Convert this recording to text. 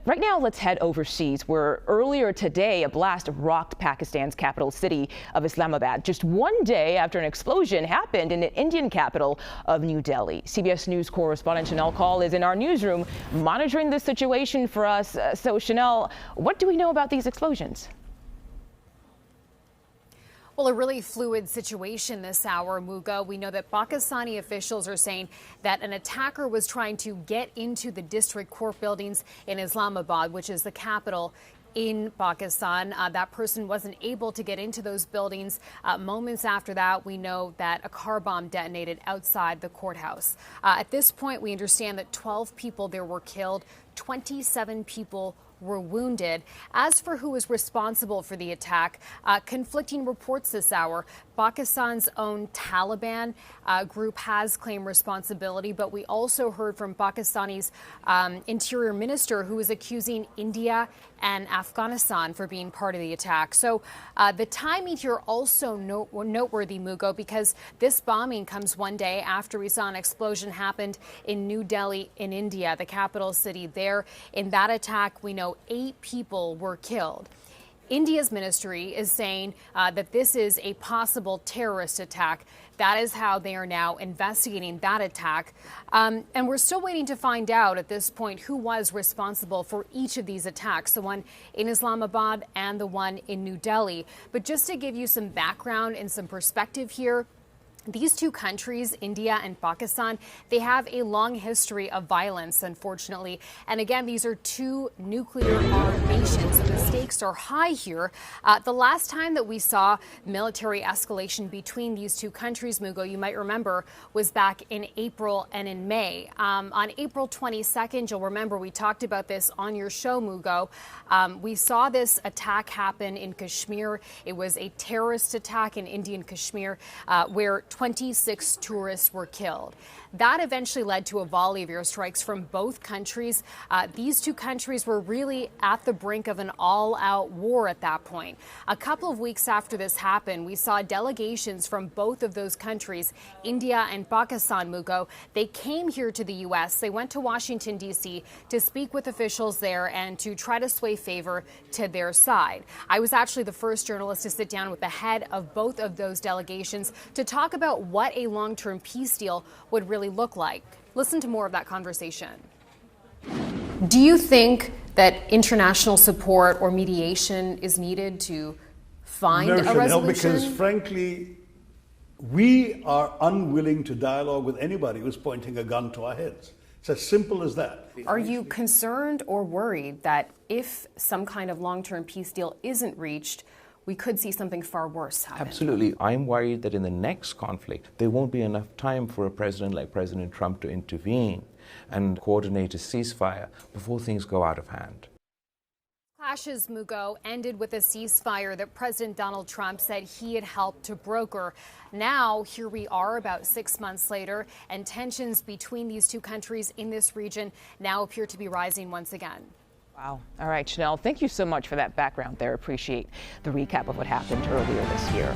Right now, let's head overseas, where earlier today a blast rocked Pakistan's capital city of Islamabad, just one day after an explosion happened in the Indian capital of New Delhi. CBS News correspondent Shanelle Kaul is in our newsroom monitoring the situation for us. So, Shanelle, what do we know about these explosions? Well, a really fluid situation this hour, Muga. We know that Pakistani officials are saying that an attacker was trying to get into the district court buildings in Islamabad, which is the capital in Pakistan. That person wasn't able to get into those buildings. Moments after that, we know that a car bomb detonated outside the courthouse. At this point, we understand that 12 people there were killed, 27 people were wounded. As for who is responsible for the attack, conflicting reports this hour. Pakistan's own Taliban group has claimed responsibility, but we also heard from Pakistani's interior minister, who is accusing India and Afghanistan for being part of the attack. So the timing here also noteworthy, Mugo, because this bombing comes one day after we saw an explosion happened in New Delhi in India, the capital city there. In that attack, we know 8 people were killed. India's ministry is saying that this is a possible terrorist attack. That is how they are now investigating that attack. And we're still waiting to find out at this point who was responsible for each of these attacks, the one in Islamabad and the one in New Delhi. But just to give you some background and some perspective here, these two countries, India and Pakistan, they have a long history of violence, unfortunately. And again, these are two nuclear-armed nations, and the stakes are high here. The last time that we saw military escalation between these two countries, Mugo, you might remember, was back in April and in May. On April 22nd, you'll remember we talked about this on your show, Mugo. We saw this attack happen in Kashmir. It was a terrorist attack in Indian Kashmir where 26 tourists were killed. That eventually led to a volley of airstrikes from both countries. These two countries were really at the brink of an all-out war at that point. A couple of weeks after this happened, we saw delegations from both of those countries, India and Pakistan, Mugo. They came here to the U.S. They went to Washington, D.C. to speak with officials there and to try to sway favor to their side. I was actually the first journalist to sit down with the head of both of those delegations to talk about what a long-term peace deal would really look like. Listen to more of that conversation. Do you think that international support or mediation is needed to find a resolution? Because frankly, we are unwilling to dialogue with anybody who's pointing a gun to our heads. It's as simple as that. Are you concerned or worried that if some kind of long-term peace deal isn't reached, we could see something far worse happen? Absolutely. I'm worried that in the next conflict, there won't be enough time for a president like President Trump to intervene and coordinate a ceasefire before things go out of hand. Clashes, Mugo, ended with a ceasefire that President Donald Trump said he had helped to broker. Now, here we are about 6 months later, and tensions between these two countries in this region now appear to be rising once again. Wow. All right, Shanelle, thank you so much for that background there. Appreciate the recap of what happened earlier this year.